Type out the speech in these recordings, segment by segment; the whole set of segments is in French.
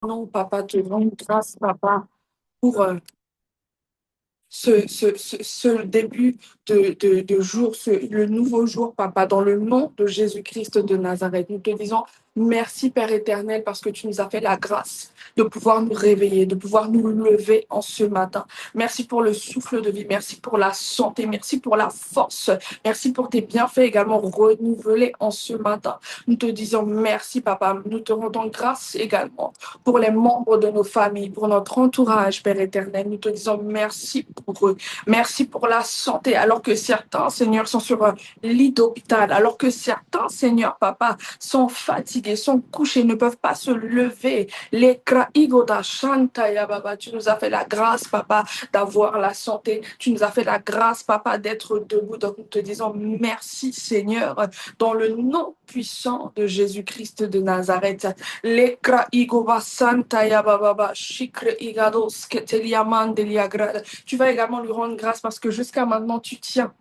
Non, papa, te rends grâce, papa, pour ce début de jour, le nouveau jour, papa, dans le nom de Jésus-Christ de Nazareth. Nous te disons merci, Père éternel, parce que tu nous as fait la grâce de pouvoir nous réveiller, de pouvoir nous lever en ce matin. Merci pour le souffle de vie, merci pour la santé, merci pour la force, merci pour tes bienfaits également renouvelés en ce matin. Nous te disons merci, papa. Nous te rendons grâce également pour les membres de nos familles, pour notre entourage, Père éternel. Nous te disons merci pour eux. Merci pour la santé, alors que certains, Seigneur, sont sur un lit d'hôpital, alors que certains, Seigneur, papa, sont fatigués, sont couchés, ne peuvent pas se lever. Les kraïgoda shantaya, baba, tu nous as fait la grâce, papa, d'avoir la santé. Tu nous as fait la grâce, papa, d'être debout. Donc, nous te disons merci, Seigneur, dans le nom puissant de Jésus-Christ de Nazareth. Lekra igova santa ya bababa, shikre igados keteliaman deliagrada. Tu vas également lui rendre grâce parce que jusqu'à maintenant, tu tiens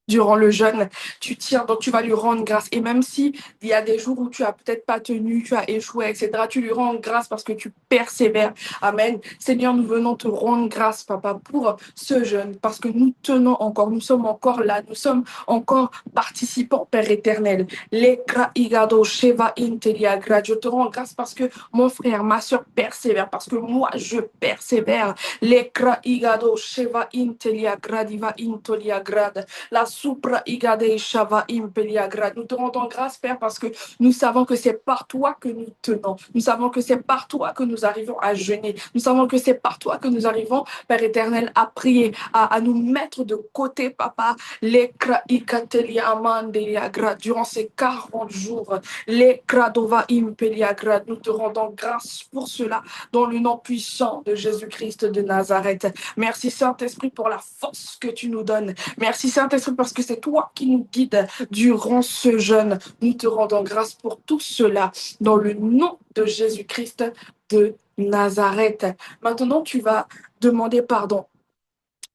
durant le jeûne, tu tiens, donc tu vas lui rendre grâce. Et même si il y a des jours où tu as peut-être pas tenu, tu as échoué, etc., tu lui rends grâce parce que tu persévères. Amen. Seigneur, nous venons te rendre grâce, papa, pour ce jeûne, parce que nous tenons encore, nous sommes encore là, nous sommes encore participants, Père éternel. Lekra igado sheva intelia grad. Je te rends grâce parce que mon frère, ma soeur persévère, parce que moi, je persévère. Lekra igado sheva intelia gradiva intolia grad. La supra igade shava impelia grad. Nous te rendons grâce, Père, parce que nous savons que c'est par toi que nous tenons. Nous savons que c'est par toi que nous arrivons à jeûner. Nous savons que c'est par toi que nous arrivons, Père éternel, à prier, à nous mettre de côté, papa, les ikatelia amandelia grad durant ces 40 jours. Les kradova impelia grad. Nous te rendons grâce pour cela dans le nom puissant de Jésus-Christ de Nazareth. Merci Saint-Esprit pour la force que tu nous donnes. Merci Saint-Esprit parce que c'est toi qui nous guides durant ce jeûne. Nous te rendons grâce pour tout cela dans le nom de Jésus-Christ de Nazareth. Maintenant, tu vas demander pardon.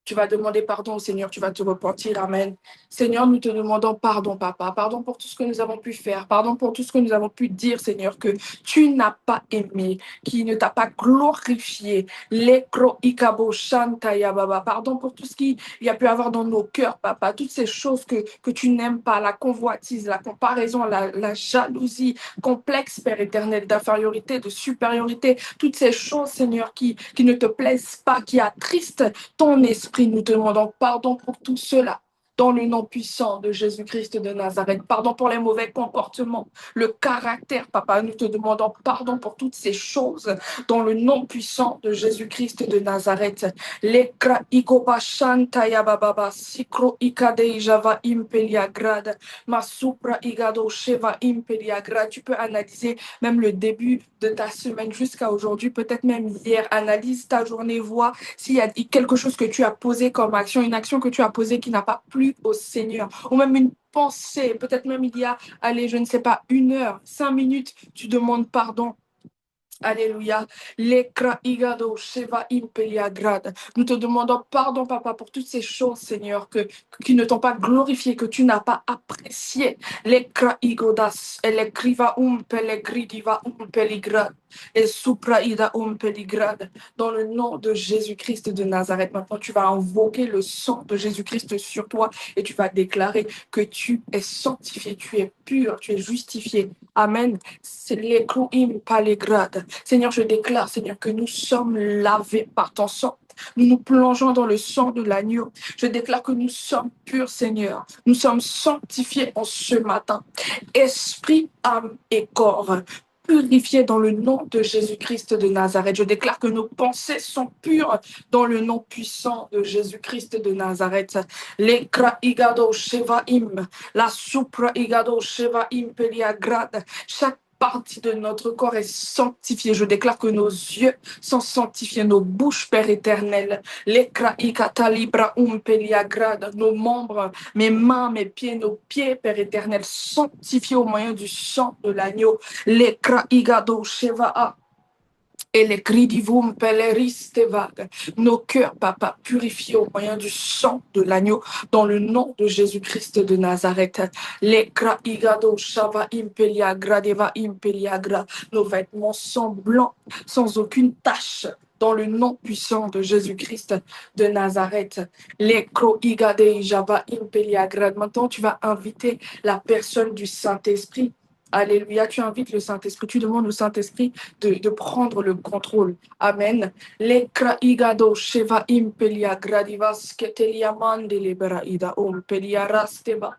Tu vas demander pardon au Seigneur, tu vas te repentir. Amen. Seigneur, nous te demandons pardon, papa. Pardon pour tout ce que nous avons pu faire. Pardon pour tout ce que nous avons pu dire, Seigneur, que tu n'as pas aimé, qui ne t'a pas glorifié. Lekro ikabo shantaya baba. Pardon pour tout ce qu'il y a pu avoir dans nos cœurs, papa. Toutes ces choses que tu n'aimes pas, la convoitise, la comparaison, la jalousie complexe, Père éternel, d'infériorité, de supériorité. Toutes ces choses, Seigneur, qui ne te plaisent pas, qui attristent ton esprit. Nous te demandons pardon pour tout cela. Dans le nom puissant de Jésus-Christ de Nazareth. Pardon pour les mauvais comportements, le caractère, papa. Nous te demandons pardon pour toutes ces choses. Dans le nom puissant de Jésus-Christ de Nazareth. Lekra ikopa shantaya bababa, sikro ikade java impelia grad, masupra igado sheva impelia grad. Tu peux analyser même le début de ta semaine jusqu'à aujourd'hui, peut-être même hier. Analyse ta journée, vois s'il y a quelque chose que tu as posé comme action, une action que tu as posée qui n'a pas plu au Seigneur, ou même une pensée, peut-être même il y a, allez, je ne sais pas, 1 heure, 5 minutes, tu demandes pardon. Alléluia. Lekra igado sheva impelia grad. Nous te demandons pardon, papa, pour toutes ces choses, Seigneur, qui ne t'ont pas glorifié, que tu n'as pas apprécié. Lekra igodas, elekriva pelegridiva peligrad, et supraida peligrad. Dans le nom de Jésus-Christ de Nazareth, maintenant tu vas invoquer le sang de Jésus-Christ sur toi et tu vas déclarer que tu es sanctifié, tu es pur, tu es justifié. Amen. C'est les clouim paligrade. Seigneur, je déclare, Seigneur, que nous sommes lavés par ton sang. Nous nous plongeons dans le sang de l'agneau. Je déclare que nous sommes purs, Seigneur. Nous sommes sanctifiés en ce matin. Esprit, âme et corps. Purifiés dans le nom de Jésus-Christ de Nazareth. Je déclare que nos pensées sont pures dans le nom puissant de Jésus-Christ de Nazareth. Lekra igado shevaim, la supra igado shevaim peliagrad. Chaque partie de notre corps est sanctifiée. Je déclare que nos yeux sont sanctifiés, nos bouches, Père éternel. Lekra ikata libra peliagrad. Nos membres, mes mains, mes pieds, nos pieds, Père éternel, sanctifiés au moyen du sang de l'agneau. Lekra igado sheva Et les cris divum peleristevag, nos cœurs, papa, purifiés au moyen du sang de l'agneau, dans le nom de Jésus-Christ de Nazareth. Les cra igado shava impelia gradeva impelia gra, nos vêtements sont blancs, sans aucune tache, dans le nom puissant de Jésus-Christ de Nazareth. Les cro igade java impelia grad. Maintenant, tu vas inviter la personne du Saint-Esprit. Alléluia, tu invites le Saint-Esprit, tu demandes au Saint-Esprit de prendre le contrôle. Amen. Le kraigado sheva impelia gradivas ketelia mandele beraida ompelia rasteba.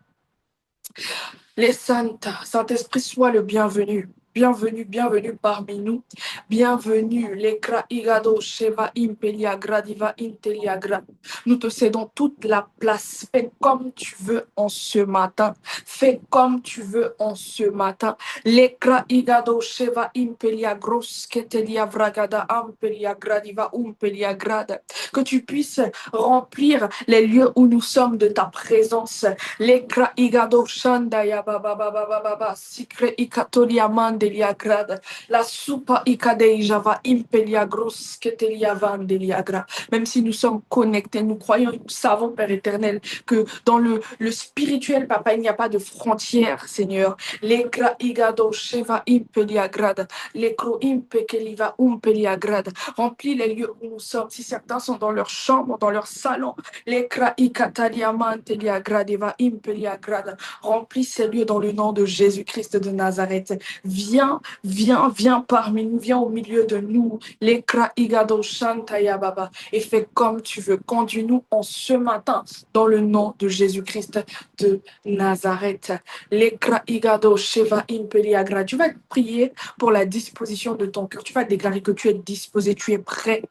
Les saintes, Saint-Esprit, sois le bienvenu. Bienvenue, bienvenue parmi nous. Bienvenue, les kraigado sheva impelia gradiva intelia grad. Nous te cédons toute la place. Fais comme tu veux en ce matin. Fais comme tu veux en ce matin. Les kraigado sheva impelia gros ketelia vragada ampelia gradiva umpelia grad. Que tu puisses remplir les lieux où nous sommes de ta présence. Les kraigado shandaya baba baba baba sikre ikatolia mandelia grad. La soupa ikadei java impelia gros ketelia vandelia grad. Même si nous sommes connectés, nous croyons et nous savons, Père éternel, que dans le spirituel, papa, il n'y a pas de frontières, Seigneur. Les kraigado sheva impelia grad. Les kro impekeliva umpelia grad. Remplis les lieux où nous sommes. Si certains sont dans leur chambre, dans leur salon, les kraikatalia mantelia gradeva impelia grad. Remplis ces lieux dans le nom de Jésus-Christ de Nazareth. Viens, viens, viens parmi nous, viens au milieu de nous. Les kraigado shantaya baba. Et fais comme tu veux. Conduis-nous en ce matin dans le nom de Jésus-Christ de Nazareth. Les kraigado sheva impelia grad. Tu vas prier pour la disposition de ton cœur. Tu vas déclarer que tu es disposé, tu es prêt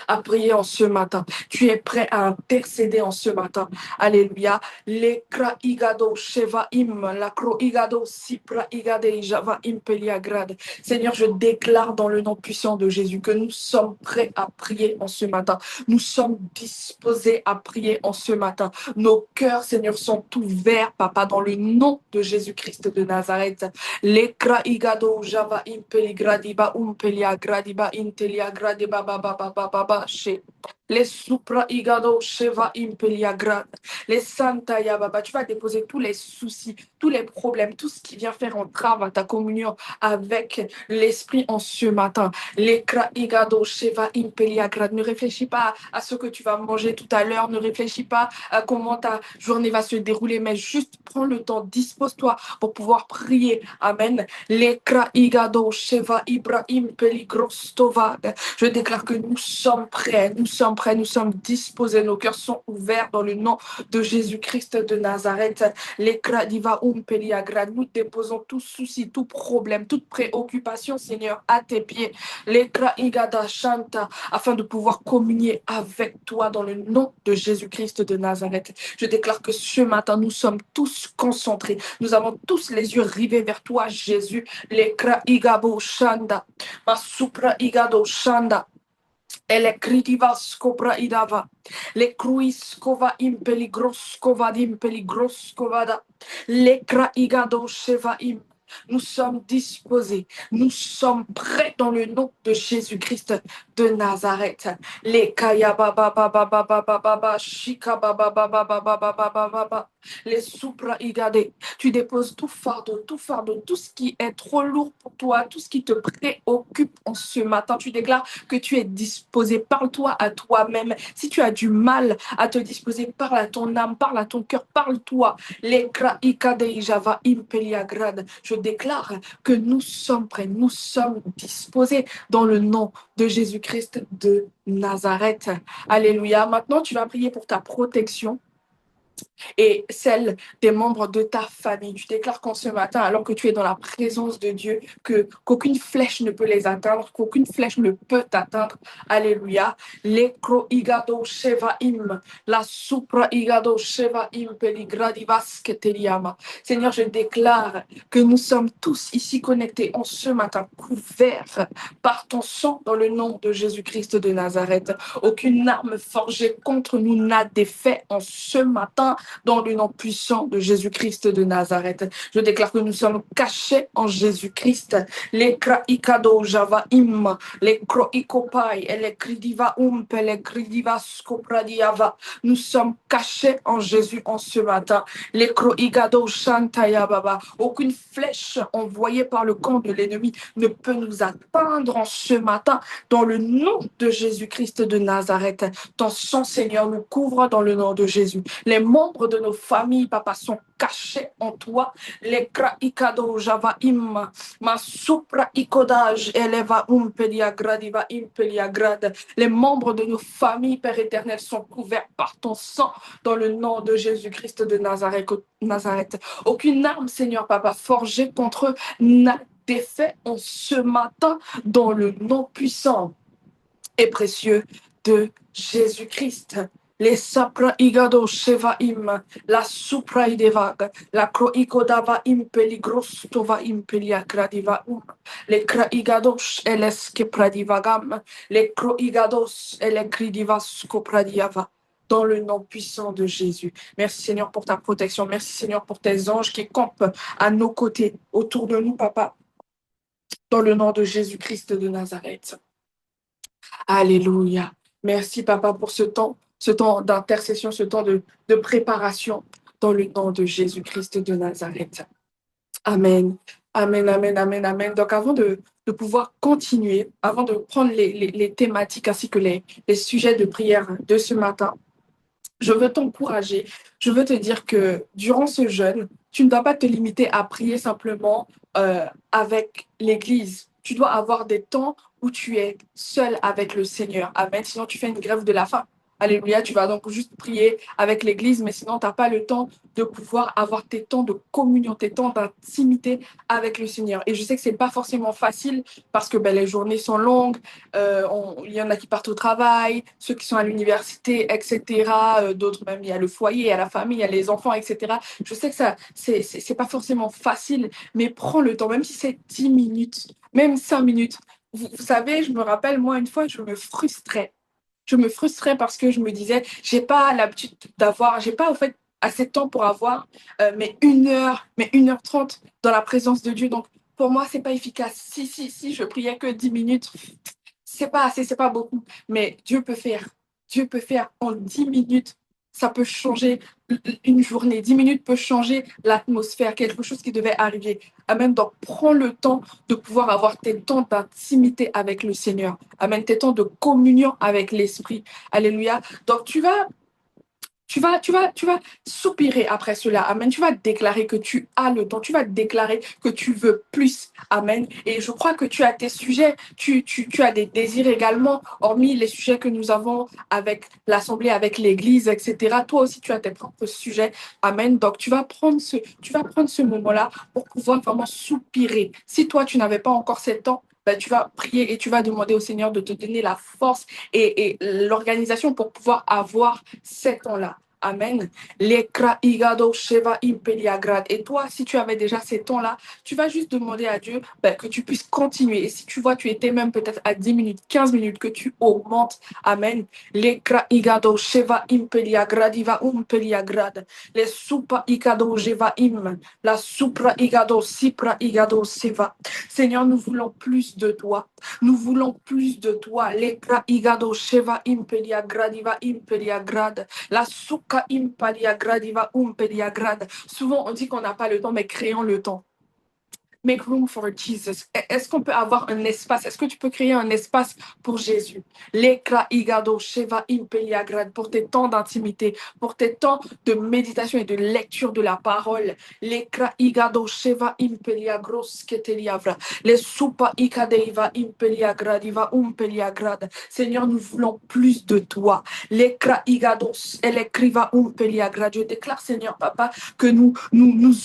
à prier en ce matin. Tu es prêt à intercéder en ce matin. Alléluia. Le kraigado sheva im, la kroigado sipra igade java impelia grad. Seigneur, je déclare dans le nom puissant de Jésus que nous sommes prêts à prier en ce matin. Nous sommes disposés à prier en ce matin. Nos cœurs, Seigneur, sont ouverts, Papa, dans le nom de Jésus-Christ de Nazareth. Le kraigado java impeli gradiba umpelia gradiba intelia gradiba baba baba baba she. Les supra igado sheva impelia grad. Les santa ya baba. Tu vas déposer tous les soucis, tous les problèmes, tout ce qui vient faire entrave à ta communion avec l'esprit en ce matin. Les kraigado sheva impelia grad. Ne réfléchis pas à ce que tu vas manger tout à l'heure. Ne réfléchis pas à comment ta journée va se dérouler, mais juste prends le temps, dispose-toi pour pouvoir prier. Amen. Les kraigado sheva Ibrahim peligrostova. Je déclare que nous sommes prêts, nous sommes prêts, nous sommes disposés, nos cœurs sont ouverts dans le nom de Jésus-Christ de Nazareth. Les kradiva peliagra. Nous déposons tout souci, tout problème, toute préoccupation, Seigneur, à tes pieds. Les kraigada shanta, afin de pouvoir communier avec toi dans le nom de Jésus-Christ de Nazareth. Je déclare que ce matin, nous sommes tous concentrés. Nous avons tous les yeux rivés vers toi, Jésus. Les kraigabo shanda, ma supra igado shanda. Ele kritivas copra idava, le cruis cova impeli gros covadim peli gros covada, le craigado sheva im. Nous sommes disposés, nous sommes prêts dans le nom de Jésus-Christ de Nazareth. Les kaya baba baba baba baba shika baba baba baba baba baba. Les supra igade. Tu déposes tout fardeau, tout ce qui est trop lourd pour toi, tout ce qui te préoccupe en ce matin. Tu déclares que tu es disposé. Parle-toi à toi-même. Si tu as du mal à te disposer, parle à ton âme, parle à ton cœur, parle-toi. Les kraikade java impelia grad. Je déclare que nous sommes prêts, nous sommes disposés dans le nom de Jésus-Christ de Nazareth. Alléluia. Maintenant, tu vas prier pour ta protection et celle des membres de ta famille. Tu déclares qu'en ce matin, alors que tu es dans la présence de Dieu, qu'aucune flèche ne peut les atteindre, qu'aucune flèche ne peut t'atteindre. Alléluia. Lekro igado sheva im, la supra igado sheva im peligradivas keteliama. Seigneur, je déclare que nous sommes tous ici connectés en ce matin, couverts par ton sang dans le nom de Jésus-Christ de Nazareth. Aucune arme forgée contre nous n'a d'effet en ce matin matin, dans le nom puissant de Jésus-Christ de Nazareth. Je déclare que nous sommes cachés en Jésus-Christ. Les kraikado java im, les kroikopai, et les kridiva umpe, les kridiva skopradiava. Nous sommes cachés en Jésus en ce matin. Les kroigado shantaya baba. Aucune flèche envoyée par le camp de l'ennemi ne peut nous atteindre en ce matin. Dans le nom de Jésus-Christ de Nazareth, ton sang, Seigneur, nous couvre dans le nom de Jésus. Les membres de nos familles, papa, sont cachés en toi. Les kraikado java im, ma supra ikodage, eleva umpelia gradiva impelia grade. Les membres de nos familles, Père éternel, sont couverts par ton sang dans le nom de Jésus-Christ de Nazareth. Aucune arme, Seigneur, papa, forgée contre eux n'a défait en ce matin dans le nom puissant et précieux de Jésus-Christ. Les sapra igado shevaim, la supra idevag, la croikodava impeligros tova impelia cradiva les craigados eleske pradivagam, les croigados elecridivas copradiava. Dans le nom puissant de Jésus. Merci Seigneur pour ta protection. Merci Seigneur pour tes anges qui campent à nos côtés, autour de nous, papa. Dans le nom de Jésus-Christ de Nazareth. Alléluia. Merci, papa, pour ce temps d'intercession, ce temps de préparation dans le nom de Jésus-Christ de Nazareth. Amen. Amen, amen, amen, amen. Donc, avant de pouvoir continuer, avant de prendre les thématiques ainsi que les sujets de prière de ce matin, je veux t'encourager. Je veux te dire que durant ce jeûne, tu ne dois pas te limiter à prier simplement avec l'Église. Tu dois avoir des temps où tu es seul avec le Seigneur. Amen. Sinon, tu fais une grève de la faim. Alléluia. Tu vas donc juste prier avec l'Église, mais sinon, tu n'as pas le temps de pouvoir avoir tes temps de communion, tes temps d'intimité avec le Seigneur. Et je sais que ce n'est pas forcément facile parce que les journées sont longues. Il y en a qui partent au travail, ceux qui sont à l'université, etc. D'autres même, il y a le foyer, il y a la famille, il y a les enfants, etc. Je sais que ça, c'est pas forcément facile, mais prends le temps, même si c'est 10 minutes, même 5 minutes. Vous savez, je me rappelle, moi, une fois, je me frustrais. Je me frustrais parce que je me disais, j'ai pas l'habitude j'ai pas, en fait, assez de temps pour avoir mais 1 heure, mais 1h30 dans la présence de Dieu. Donc, pour moi, c'est pas efficace. Si, je priais que 10 minutes, c'est pas assez, c'est pas beaucoup. Mais Dieu peut faire. Dieu peut faire en 10 minutes. Ça peut changer une journée. 10 minutes peut changer l'atmosphère, quelque chose qui devait arriver. Amen. Donc, prends le temps de pouvoir avoir tes temps d'intimité avec le Seigneur. Amen. Tes temps de communion avec l'Esprit. Alléluia. Donc, tu vas soupirer après cela. Amen. Tu vas déclarer que tu as le temps. Tu vas déclarer que tu veux plus. Amen. Et je crois que tu as tes sujets. Tu as des désirs également, hormis les sujets que nous avons avec l'Assemblée, avec l'Église, etc. Toi aussi, tu as tes propres sujets. Amen. Donc, tu vas prendre ce moment-là pour pouvoir vraiment soupirer. Si toi, tu n'avais pas encore ce temps, tu vas prier et tu vas demander au Seigneur de te donner la force et l'organisation pour pouvoir avoir ces temps-là. Amen. Lekra igado sheva impeliagrad. Et toi, si tu avais déjà ces temps-là, tu vas juste demander à Dieu que tu puisses continuer. Et si tu vois, tu étais même peut-être à 10 minutes, 15 minutes, que tu augmentes. Amen. Lekra igado sheva impeliagradiva umpeliagrad. Les supa igado jeva im. La supra igado sipra igado seva. Seigneur, nous voulons plus de toi. Nous voulons plus de toi. Lekra igado sheva impelia gradiva impelia grad. La suka impalia gradiva umpelia grad. Souvent, on dit qu'on n'a pas le temps, mais créons le temps. Make room for Jesus. Est-ce qu'on peut avoir un espace? Est-ce que tu peux créer un espace pour Jésus? Lekra igado sheva impelia grad. Pour tes temps d'intimité, pour tes temps de méditation et de lecture de la parole. Lekra igado sheva impelia gros keteliavra. Les supa ikadeiva impelia gradiva umpelia grad. Seigneur, nous voulons plus de toi. Lekra igados elekriva umpelia grad. Je déclare, Seigneur, Papa, que nous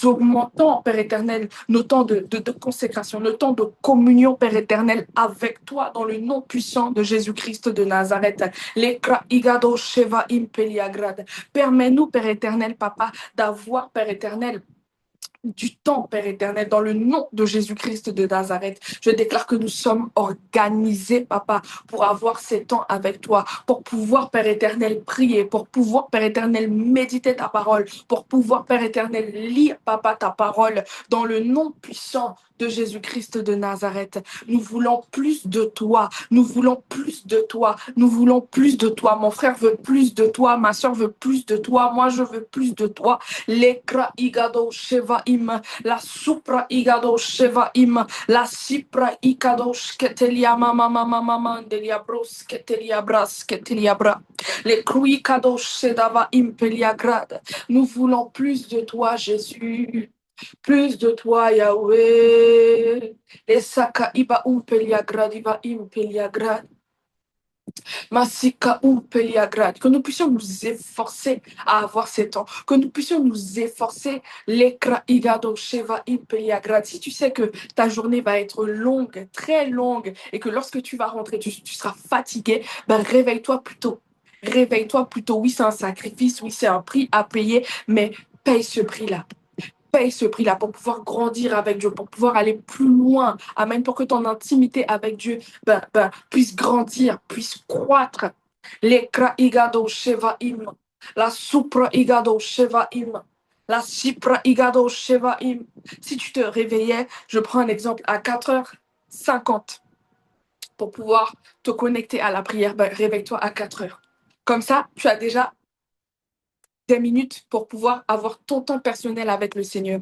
augmentons, Père éternel, nos temps de consécration, nos temps de communion, Père éternel, avec toi, dans le nom puissant de Jésus-Christ de Nazareth. Lekra igado sheva impelia grad. Permets-nous, Père éternel, Papa, d'avoir, Père éternel, du temps, Père éternel, dans le nom de Jésus-Christ de Nazareth. Je déclare que nous sommes organisés, Papa, pour avoir ces temps avec toi, pour pouvoir, Père éternel, prier, pour pouvoir, Père éternel, méditer ta parole, pour pouvoir, Père éternel, lire, Papa, ta parole, dans le nom puissant de Jésus-Christ de Nazareth. Nous voulons plus de toi, nous voulons plus de toi, nous voulons plus de toi. Mon frère veut plus de toi, ma soeur veut plus de toi, moi je veux plus de toi. Lekra igado shevaim, la supra igado shevaim, la sipra igado sketelia mama mama mama delia bros ketelia bras ketelia bra. Les kruikado shedava impelia grade. Nous voulons plus de toi, Jésus. Plus de toi, Yahweh. Les saka iba umpelia gradiva impelia grade. Masika umpelia grade. Que nous puissions nous efforcer à avoir ces temps. Que nous puissions nous efforcer. Lekra igado sheva impelia grade. Si tu sais que ta journée va être longue, très longue, et que lorsque tu vas rentrer, tu seras fatigué, ben réveille-toi plus tôt. Réveille-toi plus tôt. Oui, c'est un sacrifice, oui, c'est un prix à payer, mais paye ce prix-là. Paye ce prix-là pour pouvoir grandir avec Dieu, pour pouvoir aller plus loin. Amen. Pour que ton intimité avec Dieu puisse grandir, puisse croître. Lekra igado shevaim. La supra igado shevaim. La sipra igado shevaim. Si tu te réveillais, je prends un exemple, à 4h50 pour pouvoir te connecter à la prière, réveille-toi à 4h. Comme ça, tu as déjà des minutes pour pouvoir avoir ton temps personnel avec le Seigneur.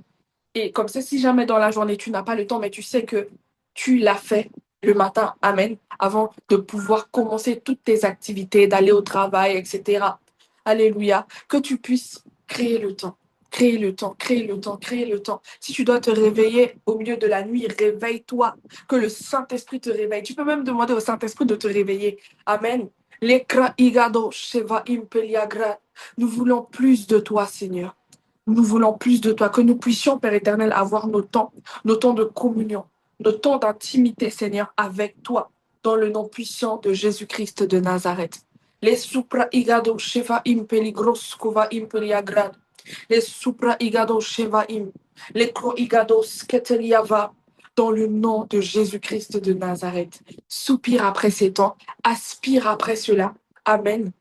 Et comme ça, si jamais dans la journée, tu n'as pas le temps, mais tu sais que tu l'as fait le matin, amen, avant de pouvoir commencer toutes tes activités, d'aller au travail, etc. Alléluia. Que tu puisses créer le temps. Créer le temps, créer le temps, créer le temps. Si tu dois te réveiller au milieu de la nuit, réveille-toi. Que le Saint-Esprit te réveille. Tu peux même demander au Saint-Esprit de te réveiller. Amen. Lekra igado sheva impeliagra. Nous voulons plus de toi, Seigneur. Nous voulons plus de toi, que nous puissions, Père éternel, avoir nos temps de communion, nos temps d'intimité, Seigneur, avec toi, dans le nom puissant de Jésus-Christ de Nazareth. Les supra igado sheva impeli groskova impeli agrad. Les supra igado sheva im. Les cro igado sketeliava. Dans le nom de Jésus-Christ de Nazareth. Soupire après ces temps, aspire après cela. Amen.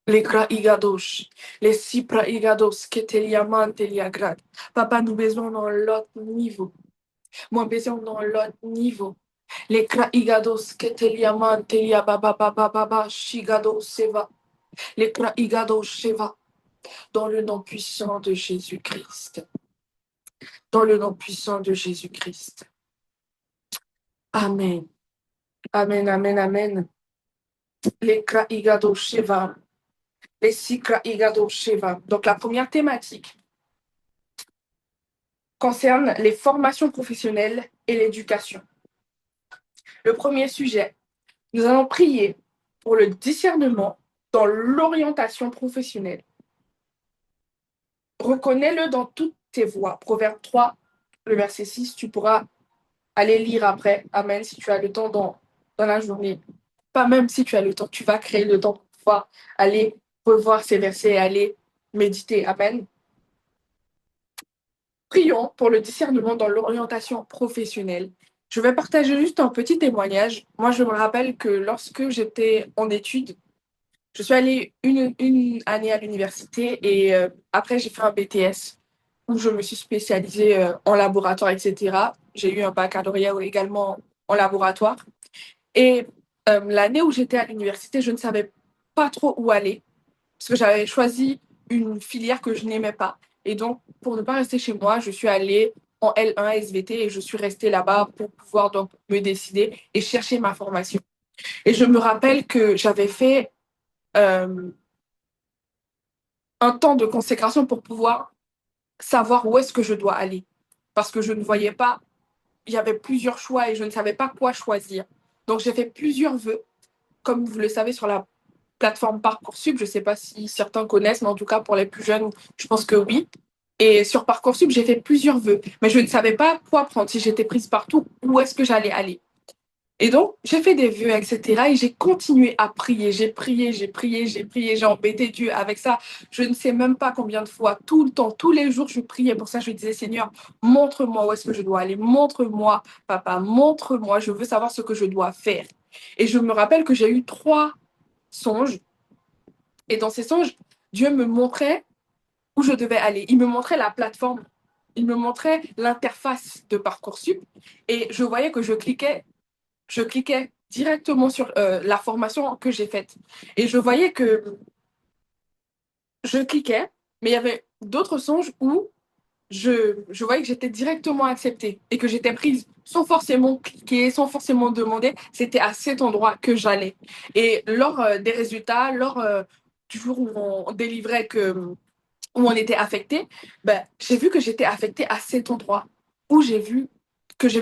Les graigados, les sipraigados, que teliamante liagrad. Papa, nous besoin dans l'autre niveau. Moi, besoin dans l'autre niveau. Les graigados, que teliamante liababa, shigado seva. Les graigados seva. Dans le nom puissant de Jésus-Christ. Dans le nom puissant de Jésus-Christ. Amen. Amen, amen, amen. Les graigados seva. Les sikra igado sheva. Donc, la première thématique concerne les formations professionnelles et l'éducation. Le premier sujet, nous allons prier pour le discernement dans l'orientation professionnelle. Reconnais-le dans toutes tes voies. Proverbe 3, le verset 6, tu pourras aller lire après. Amen, si tu as le temps dans la journée. Pas même si tu as le temps, tu vas créer le temps pour pouvoir aller revoir ces versets et aller méditer. Amen. Prions pour le discernement dans l'orientation professionnelle. Je vais partager juste un petit témoignage. Moi, je me rappelle que lorsque j'étais en études, je suis allée une année à l'université et après, j'ai fait un BTS où je me suis spécialisée en laboratoire, etc. J'ai eu un baccalauréat également en laboratoire. Et l'année où j'étais à l'université, je ne savais pas trop où aller parce que j'avais choisi une filière que je n'aimais pas. Et donc, pour ne pas rester chez moi, je suis allée en L1 SVT et je suis restée là-bas pour pouvoir donc me décider et chercher ma formation. Et je me rappelle que j'avais fait euh, un temps de consécration pour pouvoir savoir où est-ce que je dois aller. Parce que je ne voyais pas, il y avait plusieurs choix et je ne savais pas quoi choisir. Donc, j'ai fait plusieurs vœux, comme vous le savez, sur la plateforme Parcoursup. Je ne sais pas si certains connaissent, mais en tout cas, pour les plus jeunes, je pense que oui. Et sur Parcoursup, j'ai fait plusieurs vœux, mais je ne savais pas quoi prendre. Si j'étais prise partout, où est-ce que j'allais aller? Et donc, j'ai fait des vœux, etc. Et j'ai continué à prier. J'ai prié, j'ai prié, j'ai prié. J'ai embêté Dieu avec ça. Je ne sais même pas combien de fois, tout le temps, tous les jours, je priais. Pour ça, je disais, Seigneur, montre-moi où est-ce que je dois aller. Montre-moi, papa, montre-moi. Je veux savoir ce que je dois faire. Et je me rappelle que j'ai eu 3 songes. Et dans ces songes, Dieu me montrait où je devais aller. Il me montrait la plateforme. Il me montrait l'interface de Parcoursup. Et je voyais que je cliquais directement sur la formation que j'ai faite. Et je voyais que je cliquais, mais il y avait d'autres songes où je voyais que j'étais directement acceptée et que j'étais prise sans forcément cliquer, sans forcément demander. C'était à cet endroit que j'allais. Et lors des résultats, lors du jour où on délivrait où on était affecté, ben, j'ai vu que j'étais affectée à cet endroit où j'ai vu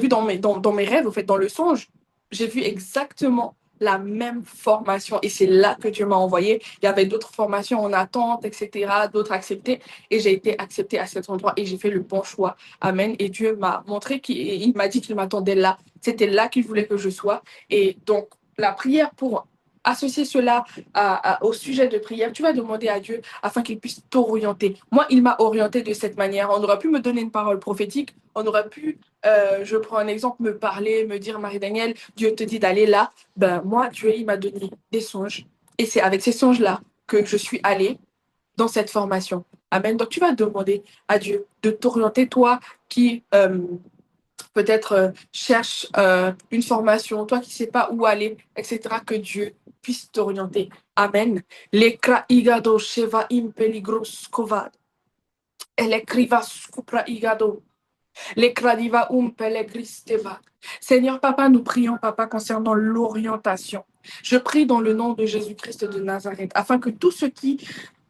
dans mes rêves, au fait, dans le songe, j'ai vu exactement la même formation et c'est là que Dieu m'a envoyé. Il y avait d'autres formations en attente, etc., d'autres acceptées et j'ai été acceptée à cet endroit et j'ai fait le bon choix. Amen. Et Dieu m'a montré qu'il m'a dit qu'il m'attendait là. C'était là qu'il voulait que je sois. Et donc, la prière pour associer cela au sujet de prière, tu vas demander à Dieu afin qu'il puisse t'orienter. Moi, il m'a orienté de cette manière. On aurait pu me donner une parole prophétique, on aurait pu, je prends un exemple, me parler, me dire, Marie-Danielle, Dieu te dit d'aller là. Ben, moi, Dieu, il m'a donné des songes. Et c'est avec ces songes-là que je suis allée dans cette formation. Amen. Donc, tu vas demander à Dieu de t'orienter, toi qui peut-être cherche une formation, toi qui ne sais pas où aller, etc., que Dieu puisse t'orienter. Amen. Lekra igado sheva impeligros kovad. Elekriva skupra igado. Lekra diva umpelegristeva. Seigneur Papa, nous prions, Papa, concernant l'orientation. Je prie dans le nom de Jésus-Christ de Nazareth, afin que tous ceux qui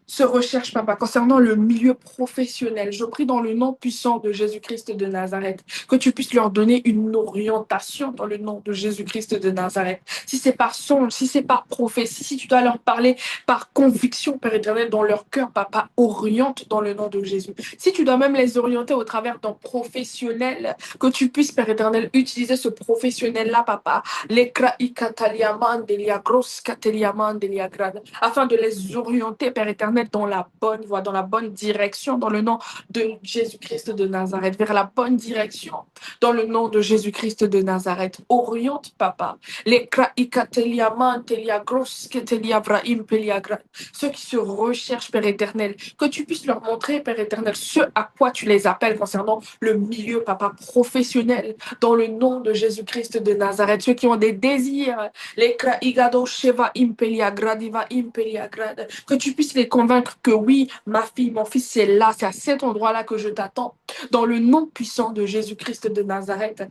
se recherche, papa, concernant le milieu professionnel. Je prie dans le nom puissant de Jésus-Christ de Nazareth, que tu puisses leur donner une orientation dans le nom de Jésus-Christ de Nazareth. Si c'est par songe, si c'est par prophétie, si tu dois leur parler par conviction, Père éternel, dans leur cœur, papa, oriente dans le nom de Jésus. Si tu dois même les orienter au travers d'un professionnel, que tu puisses, Père éternel, utiliser ce professionnel-là, papa, afin de les orienter, Père éternel, dans la bonne voie, dans la bonne direction, dans le nom de Jésus-Christ de Nazareth, vers la bonne direction, dans le nom de Jésus-Christ de Nazareth. Oriente, papa, ceux qui se recherchent, Père éternel, que tu puisses leur montrer, Père éternel, ce à quoi tu les appelles concernant le milieu, papa, professionnel, dans le nom de Jésus-Christ de Nazareth, ceux qui ont des désirs, que tu puisses les convaincre que oui, ma fille, mon fils, c'est là, c'est à cet endroit-là que je t'attends, dans le nom puissant de Jésus-Christ de Nazareth.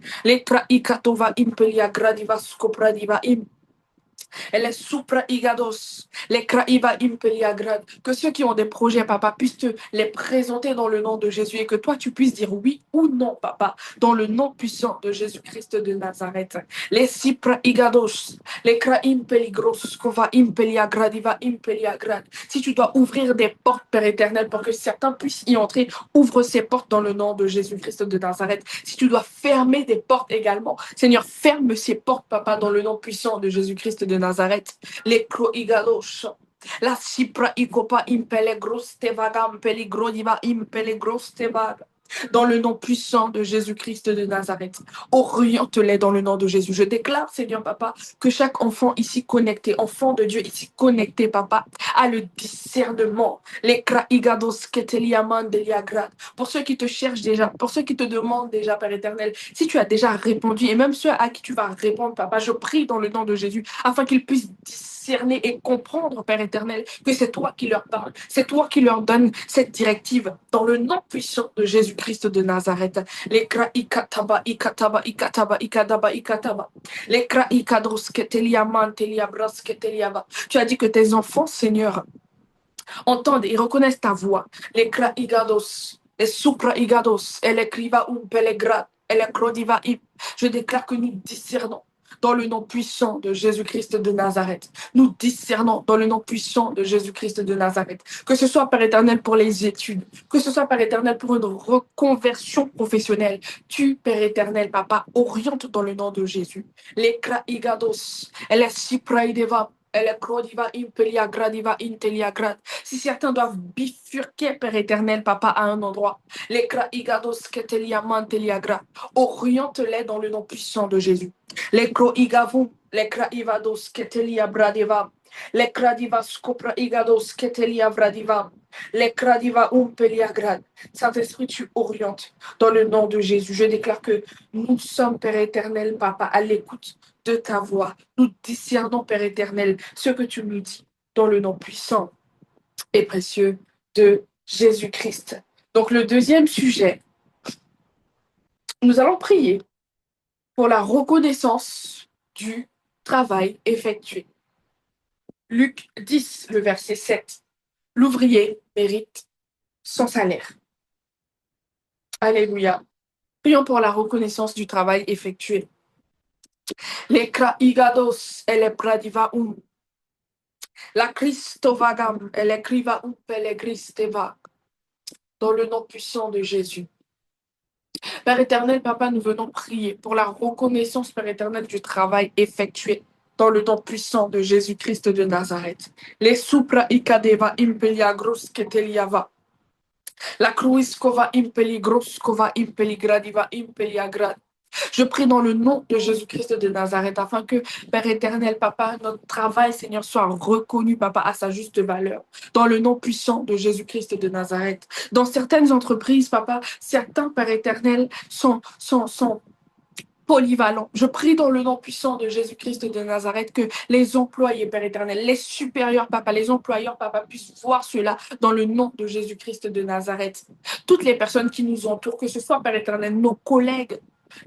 Elle est supra igados, les craiva impeliagrad. Que ceux qui ont des projets, papa, puissent te les présenter dans le nom de Jésus et que toi, tu puisses dire oui ou non, papa, dans le nom puissant de Jésus-Christ de Nazareth. Les supra igados, les craim peligros, kova impeliagradiva impeliagrad. Si tu dois ouvrir des portes, Père éternel, pour que certains puissent y entrer, ouvre ces portes dans le nom de Jésus-Christ de Nazareth. Si tu dois fermer des portes également, Seigneur, ferme ces portes, papa, dans le nom puissant de Jésus-Christ de Nazareth. Les croigalos. La cipra icopa impele gros tevaga impele grodiva impele gros tevaga. Dans le nom puissant de Jésus-Christ de Nazareth. Oriente-les dans le nom de Jésus. Je déclare, Seigneur Papa, que chaque enfant ici connecté, enfant de Dieu ici connecté, Papa, a le discernement. Les craigados keteliamandeliagrad. Pour ceux qui te cherchent déjà, pour ceux qui te demandent déjà, Père éternel, si tu as déjà répondu, et même ceux à qui tu vas répondre, Papa, je prie dans le nom de Jésus, afin qu'ils puissent discerner et comprendre, Père éternel, que c'est toi qui leur parles, c'est toi qui leur donne cette directive, dans le nom puissant de Jésus-Christ de Nazareth. Les ikataba, ikataba, ikataba, ikadaba, ikataba. Les ikadros keteliaman, teliabras, keteliaba. Tu as dit que tes enfants, Seigneur, entendent et reconnaissent ta voix. Les craigados, les supraigados, et les criva un pelegrad, et les crodiva. Je déclare que nous discernons. dans le nom puissant de Jésus-Christ de Nazareth. Nous discernons dans le nom puissant de Jésus-Christ de Nazareth. Que ce soit, Père éternel, pour les études, que ce soit, Père éternel, pour une reconversion professionnelle. Tu, Père éternel, Papa, oriente dans le nom de Jésus. Les kraigados, les sipraideva, les krodiva impelia gradiva intelia grad. Si certains doivent bifurquer, Père éternel, Papa, à un endroit, les kraigados ketelia mantelia grad, oriente-les dans le nom puissant de Jésus. Les kroigavum, les kraivados ketelia bradeva, les kradivas kopra igados ketelia vradiva, les kradiva umpelia grad. Saint-Esprit, tu orientes dans le nom de Jésus. Je déclare que nous sommes, Père éternel, Papa, à l'écoute de ta voix. Nous discernons, Père éternel, ce que tu nous dis dans le nom puissant et précieux de Jésus-Christ. Donc, le deuxième sujet, nous allons prier pour la reconnaissance du travail effectué. Luc 10, le verset 7. L'ouvrier mérite son salaire. Alléluia. Prions pour la reconnaissance du travail effectué. Les kraigados et les pradivaum. La Christovagam et les krivaum et les gristeva. Dans le nom puissant de Jésus. Père éternel, Papa, nous venons prier pour la reconnaissance, Père éternel, du travail effectué dans le nom puissant de Jésus-Christ de Nazareth. Les supra ikadeva impelia gros keteliava. La cruiskova impeli groskova impeli gradiva impelia grad. Je prie dans le nom de Jésus-Christ de Nazareth afin que, Père éternel, Papa, notre travail, Seigneur, soit reconnu, Papa, à sa juste valeur. Dans le nom puissant de Jésus-Christ de Nazareth. Dans certaines entreprises, Papa, certains, Père éternel, sont polyvalents. Je prie dans le nom puissant de Jésus-Christ de Nazareth que les employés, Père éternel, les supérieurs, Papa, les employeurs, Papa, puissent voir cela dans le nom de Jésus-Christ de Nazareth. Toutes les personnes qui nous entourent, que ce soit, Père éternel, nos collègues,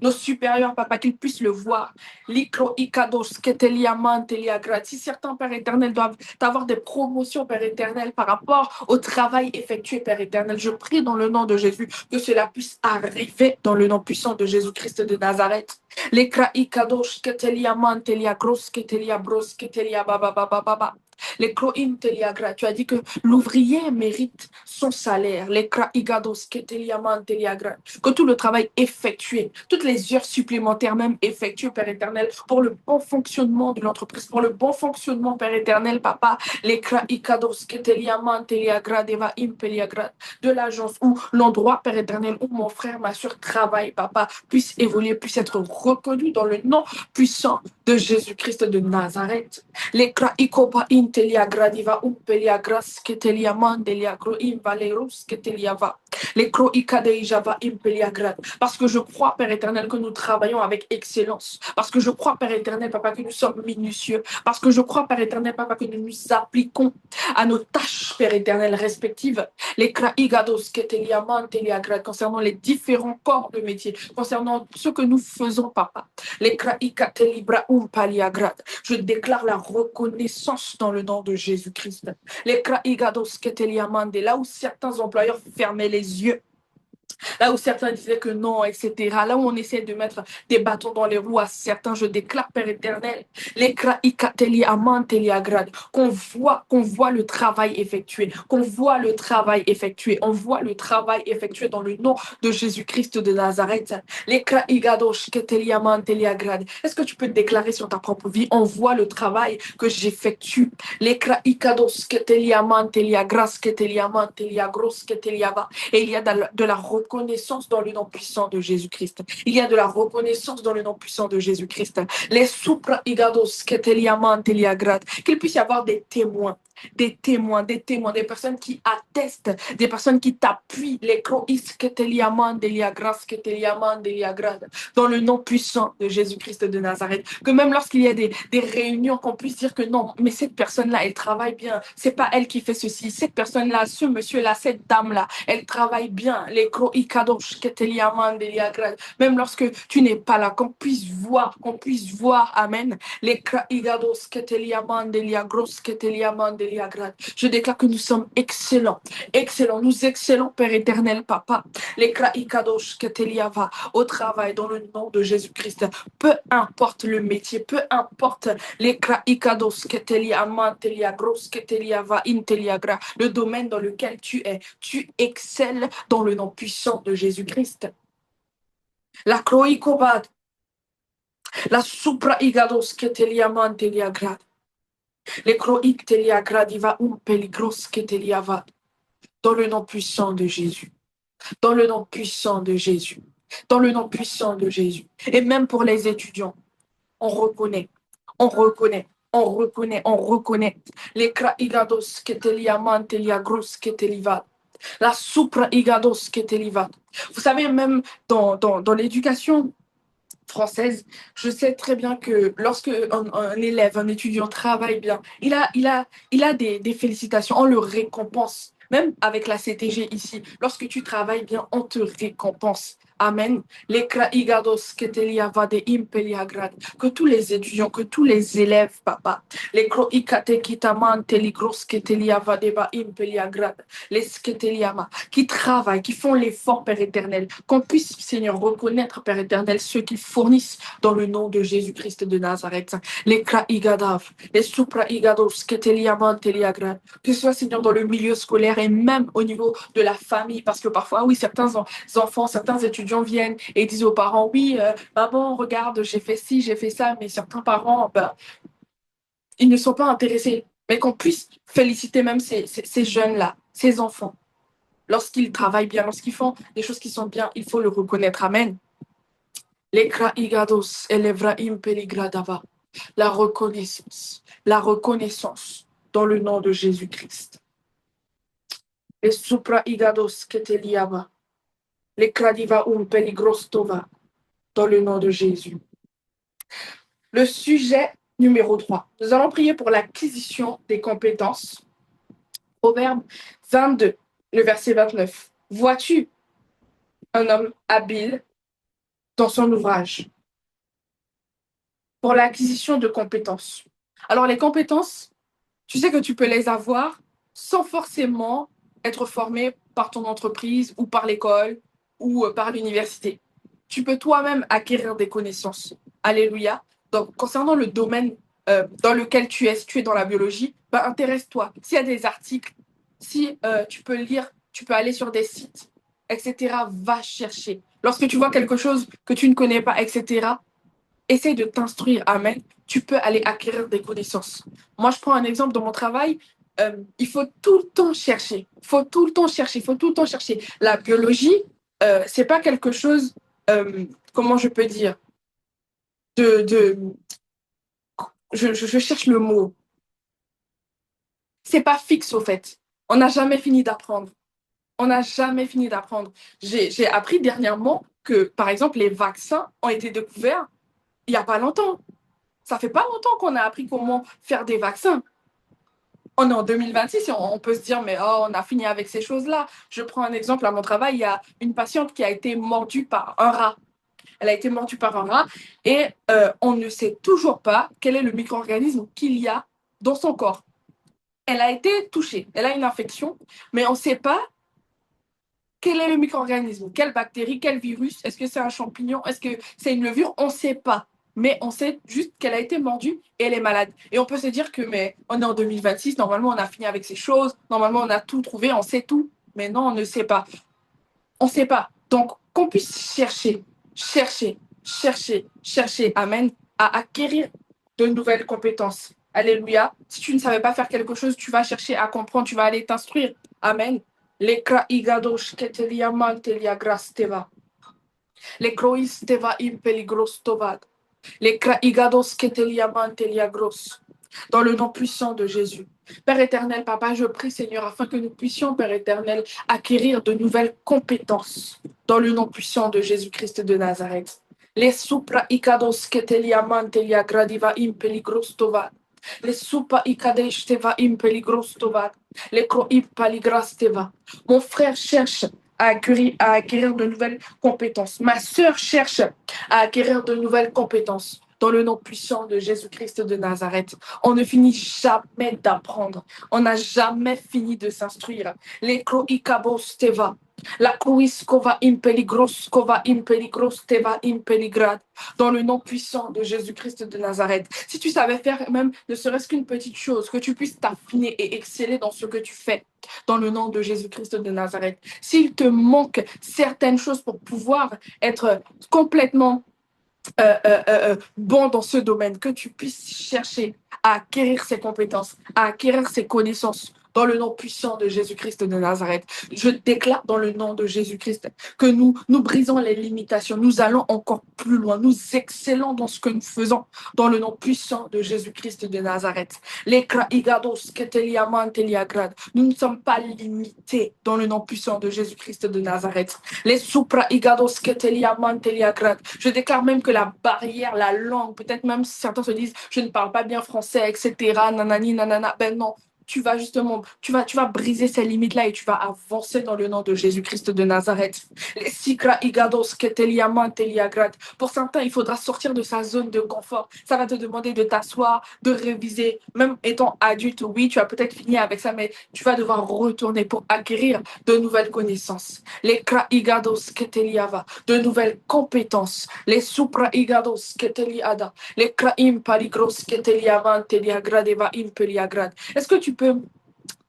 nos supérieurs, Papa, qu'ils puissent le voir. Likro ikados ketelia mantelia grad. Si certains, Père éternel, doivent avoir des promotions, Père éternel, par rapport au travail effectué, Père éternel, je prie dans le nom de Jésus que cela puisse arriver dans le nom puissant de Jésus-Christ de Nazareth. Les kraikados ketelia mantelia gros ketelia bros ketelia baba baba baba. Les crointelia grad. Tu as dit que l'ouvrier mérite son salaire. Les kraigados ketelia mantelia grad. Que tout le travail effectué, toutes les heures supplémentaires même effectuées, Père éternel, pour le bon fonctionnement de l'entreprise, pour le bon fonctionnement, Père éternel, Papa, les kraikados ketelia mantelia grad eva impelia grad, de l'agence ou l'endroit, Père éternel, où mon frère, ma soeur travaille, Papa, puisse évoluer, puisse être reconnu dans le nom puissant de Jésus-Christ de Nazareth. Les kraikopa intelia gradiva umpelia gras ketelia mandelia groim valerus ketelia va. Les kroikadeijava impelia grad. Parce que je crois, Père éternel, que nous travaillons avec excellence. Parce que je crois, Père éternel, Papa, que nous sommes minutieux. Parce que je crois, Père éternel, Papa, que nous nous appliquons à nos tâches, Père éternel, respectives. Les kraigados ketelia mantelia grad, concernant les différents corps de métier, concernant ce que nous faisons, Papa. Les kraikatelibra umpalia grad. Je déclare la reconnaissance dans le nom de Jésus-Christ. Les kraigados ketelia mande, là où certains employeurs fermaient les yeux, là où certains disaient que non, etc. Là où on essaie de mettre des bâtons dans les roues à certains, je déclare, Père éternel, les kraikateli amanteli agrad, qu'on voit le travail effectué, qu'on voit le travail effectué, on voit le travail effectué dans le nom de Jésus-Christ de Nazareth. Les kraigadosh keteli amanteli agrad. Est-ce que tu peux te déclarer sur ta propre vie, on voit le travail que j'effectue. Les kraikados keteli amanteli agras keteli amanteli agros keteli ava. Et il y a de la reconnaissance dans le nom puissant de Jésus-Christ. Il y a de la reconnaissance dans le nom puissant de Jésus-Christ. Les supra igados keteliaman teliagrad. Qu'il puisse y avoir des témoins, des personnes qui attestent, des personnes qui t'appuient, les croix keteliaman deliagras keteliaman deliagrad, dans le nom puissant de Jésus-Christ de Nazareth. Que même lorsqu'il y a des réunions, qu'on puisse dire que non, mais cette personne-là, elle travaille bien. C'est pas elle qui fait ceci. Cette personne-là, ce monsieur-là, cette dame-là, elle travaille bien. Les kroikadosh keteliaman deliagrad. Même lorsque tu n'es pas là, qu'on puisse voir, amen. Les kraigados keteliaman deliagros keteliaman Je déclare que nous sommes excellents. Excellents. Nous excellons, Père éternel, Papa. Les kraïkadosh keteliava au travail dans le nom de Jésus-Christ. Peu importe le métier, peu importe les kraïkados ketelia mantelia gros keteliava inteliagra, le domaine dans lequel tu excelles dans le nom puissant de Jésus-Christ. La croïcobad, la supra-igados ketelia mantelia grad. Les croïtelia gradiva peligros keteliava. Dans le nom puissant de Jésus. Dans le nom puissant de Jésus. Dans le nom puissant de Jésus. Et même pour les étudiants, on reconnaît, on reconnaît, on reconnaît, on reconnaît. Les craigados ketelia mantelia gros keteliva. La supra-igados keteliva. Vous savez, même dans l'éducation française, je sais très bien que lorsque un élève, un étudiant travaille bien, il a des félicitations, on le récompense. Même avec la CTG ici, lorsque tu travailles bien, on te récompense. Amen. Les kraigados ketelia va de impelia grad. Que tous les étudiants, que tous les élèves, papa, les kroikate kitaman teligros ketelia va de ba impelia grad, les sketeliama, qui travaillent, qui font l'effort, Père éternel, qu'on puisse, Seigneur, reconnaître, Père éternel, ceux qui fournissent dans le nom de Jésus-Christ de Nazareth. Les kraigadav, les supraigados keteliaman telia grad. Que ce soit, Seigneur, dans le milieu scolaire et même au niveau de la famille, parce que parfois, oui, certains enfants, certains étudiants viennent et disent aux parents, oui, maman, regarde, j'ai fait ci, j'ai fait ça, mais certains parents, ben, ils ne sont pas intéressés. Mais qu'on puisse féliciter même ces jeunes-là, ces enfants, lorsqu'ils travaillent bien, lorsqu'ils font des choses qui sont bien, il faut le reconnaître. Amen. Les kraigados elevraim peligradava. La reconnaissance dans le nom de Jésus-Christ. Les supraigados keteliava. Les kradiva peligrostova, dans le nom de Jésus. Le sujet numéro 3. Nous allons prier pour l'acquisition des compétences. Proverbe 22, le verset 29. Vois-tu un homme habile dans son ouvrage pour l'acquisition de compétences? Alors, les compétences, tu sais que tu peux les avoir sans forcément être formé par ton entreprise ou par l'école ou par l'université. Tu peux toi-même acquérir des connaissances. Alléluia. Donc, concernant le domaine dans lequel tu es dans la biologie, ben, intéresse-toi. S'il y a des articles, si tu peux lire, tu peux aller sur des sites, etc., va chercher. Lorsque tu vois quelque chose que tu ne connais pas, etc., essaye de t'instruire. Amen. Tu peux aller acquérir des connaissances. Moi, je prends un exemple dans mon travail. Il faut tout le temps chercher. Il faut tout le temps chercher. Il faut tout le temps chercher. La biologie, c'est pas quelque chose, comment je peux dire, de je cherche le mot. C'est pas fixe, au fait. On n'a jamais fini d'apprendre. On n'a jamais fini d'apprendre. J'ai appris dernièrement que, par exemple, les vaccins ont été découverts il n'y a pas longtemps. Ça fait pas longtemps qu'on a appris comment faire des vaccins. On est en 2026 et on peut se dire, mais oh, on a fini avec ces choses-là. Je prends un exemple à mon travail. Il y a une patiente qui a été mordue par un rat. Elle a été mordue par un rat et on ne sait toujours pas quel est le micro-organisme qu'il y a dans son corps. Elle a été touchée, elle a une infection, mais on ne sait pas quel est le micro-organisme, quelle bactérie, quel virus, est-ce que c'est un champignon, est-ce que c'est une levure, on ne sait pas. Mais on sait juste qu'elle a été mordue et elle est malade. Et on peut se dire que mais on est en 2026, normalement on a fini avec ces choses, normalement on a tout trouvé, on sait tout. Mais non, on ne sait pas. On ne sait pas. Donc qu'on puisse chercher, chercher, chercher, chercher, amen, à acquérir de nouvelles compétences. Alléluia. Si tu ne savais pas faire quelque chose, tu vas chercher à comprendre, tu vas aller t'instruire. Amen. Les kraigados ketelia mantelia grasteva. Les croisteva impeligrostovad. Les kraigados ketelia mantelia gros. Dans le nom puissant de Jésus. Père éternel, Papa, je prie, Seigneur, afin que nous puissions, Père éternel, acquérir de nouvelles compétences. Dans le nom puissant de Jésus-Christ de Nazareth. Les supra-ikados ketelia mantelia gradiva impeligrostovad. Les supa ikadeshteva impeligrostova, les kroipaligrasteva. Mon frère cherche à acquérir de nouvelles compétences. Ma sœur cherche à acquérir de nouvelles compétences. dans le nom puissant de Jésus-Christ de Nazareth. On ne finit jamais d'apprendre. On n'a jamais fini de s'instruire. Les kroikabos teva. La kruiskova impeligros teva impeligrad. Dans le nom puissant de Jésus-Christ de Nazareth. Si tu savais faire même ne serait-ce qu'une petite chose, que tu puisses t'affiner et exceller dans ce que tu fais, dans le nom de Jésus-Christ de Nazareth. S'il te manque certaines choses pour pouvoir être complètement bon dans ce domaine, que tu puisses chercher à acquérir ses compétences, à acquérir ses connaissances dans le nom puissant de Jésus-Christ de Nazareth. Je déclare dans le nom de Jésus-Christ que nous brisons les limitations, nous allons encore plus loin, nous excellons dans ce que nous faisons dans le nom puissant de Jésus-Christ de Nazareth. Nous ne sommes pas limités dans le nom puissant de Jésus-Christ de Nazareth. Je déclare même que la barrière, la langue, peut-être même certains se disent je ne parle pas bien français, etc. Nanani, nanana. Ben non, tu vas justement, tu vas briser ces limites-là et tu vas avancer dans le nom de Jésus-Christ de Nazareth. Les sikra igados keteliaman teliagrat. Pour certains, il faudra sortir de sa zone de confort. Ça va te demander de t'asseoir, de réviser. Même étant adulte, oui, tu as peut-être fini avec ça, mais tu vas devoir retourner pour acquérir de nouvelles connaissances. Les kra igados keteliava, de nouvelles compétences. Les supra igados keteliada, les kraim paligros keteliavan teliagradeva impeliagrad. Est-ce que tu peux,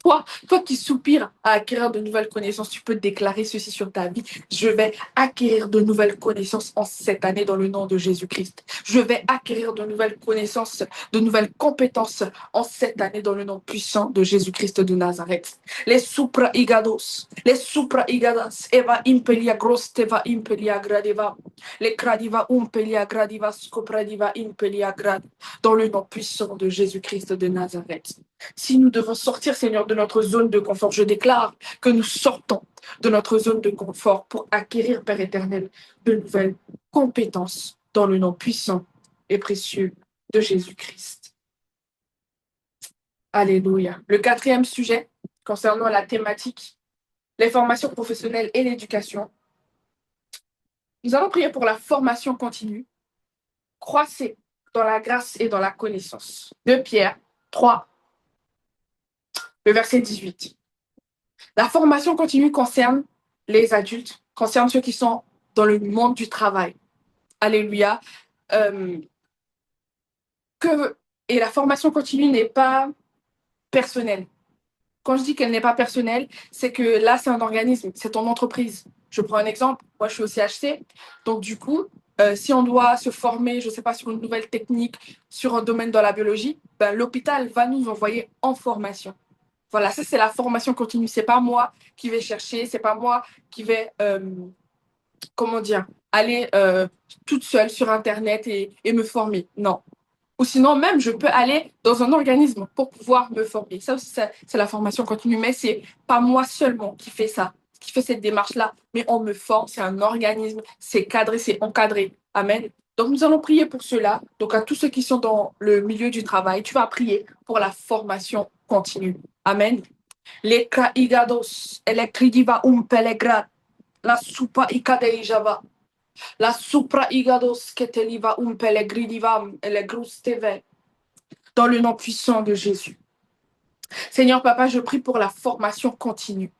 toi qui soupires à acquérir de nouvelles connaissances, tu peux déclarer ceci sur ta vie. Je vais acquérir de nouvelles connaissances en cette année dans le nom de Jésus-Christ. Je vais acquérir de nouvelles connaissances, de nouvelles compétences en cette année dans le nom puissant de Jésus-Christ de Nazareth. Les supra-igados, les supra-igadas, eva impelia gros teva impelia gradeva, les gradiva umpelia gradiva scopradiva impelia grad, dans le nom puissant de Jésus-Christ de Nazareth. Si nous devons sortir, Seigneur, de notre zone de confort, je déclare que nous sortons de notre zone de confort pour acquérir, Père éternel, de nouvelles compétences dans le nom puissant et précieux de Jésus-Christ. Alléluia. Le quatrième sujet concernant la thématique, les formations professionnelles et l'éducation. Nous allons prier pour la formation continue. Croissez dans la grâce et dans la connaissance. 2 Pierre 3, le verset 18. La formation continue concerne les adultes, concerne ceux qui sont dans le monde du travail. Alléluia. Et la formation continue n'est pas personnelle. Quand je dis qu'elle n'est pas personnelle, c'est que là, c'est un organisme, c'est ton entreprise. Je prends un exemple. Moi, je suis au CHC. Donc, du coup, si on doit se former, je ne sais pas, sur une nouvelle technique, sur un domaine dans la biologie, ben, l'hôpital va nous envoyer en formation. Voilà, ça c'est la formation continue. C'est pas moi qui vais chercher, c'est pas moi qui vais, comment dire, aller toute seule sur Internet et me former. Non. Ou sinon même, je peux aller dans un organisme pour pouvoir me former. Ça aussi, c'est la formation continue. Mais c'est pas moi seulement qui fait ça, qui fait cette démarche-là. Mais on me forme, c'est un organisme, c'est cadré, c'est encadré. Amen. Donc nous allons prier pour cela. Donc à tous ceux qui sont dans le milieu du travail, tu vas prier pour la formation continue. Amen. Les kraigados, elektridiva pelegra, la supa ikadeijava, la supra igados keteliva pelegridivam, elegrusteve, dans le nom puissant de Jésus. Seigneur Papa, je prie pour la formation continue.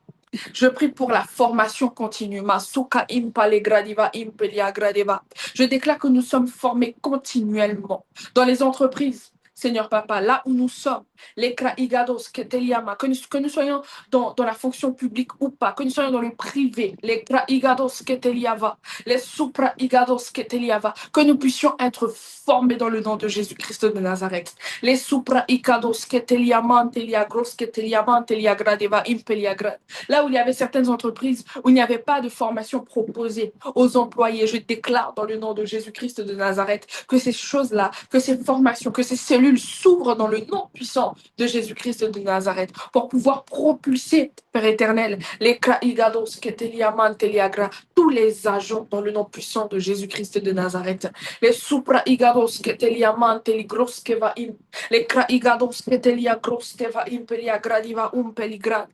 Je prie pour la formation continue. Masuka impalegradiva impeliagradeva. Je déclare que nous sommes formés continuellement dans les entreprises. Seigneur Papa, là où nous sommes, les kraigados keteliama, que nous soyons dans la fonction publique ou pas, que nous soyons dans le privé, les kraigados keteliava, les supraigados keteliava, que nous puissions être formés dans le nom de Jésus-Christ de Nazareth. Les supraigados keteliaman teliagros keteliaman teliagradeva impeliagrad. Là où il y avait certaines entreprises où il n'y avait pas de formation proposée aux employés, je déclare dans le nom de Jésus-Christ de Nazareth que ces choses-là, que ces formations, que ces cellules s'ouvrent dans le nom puissant de Jésus-Christ de Nazareth pour pouvoir propulser, Père éternel, les kraigados keteliaman teliagra, tous les agents dans le nom puissant de Jésus-Christ de Nazareth. Les supraigados keteliaman teligros kevaim, les kraigados keteliagros teva impelia gradiva peligrad.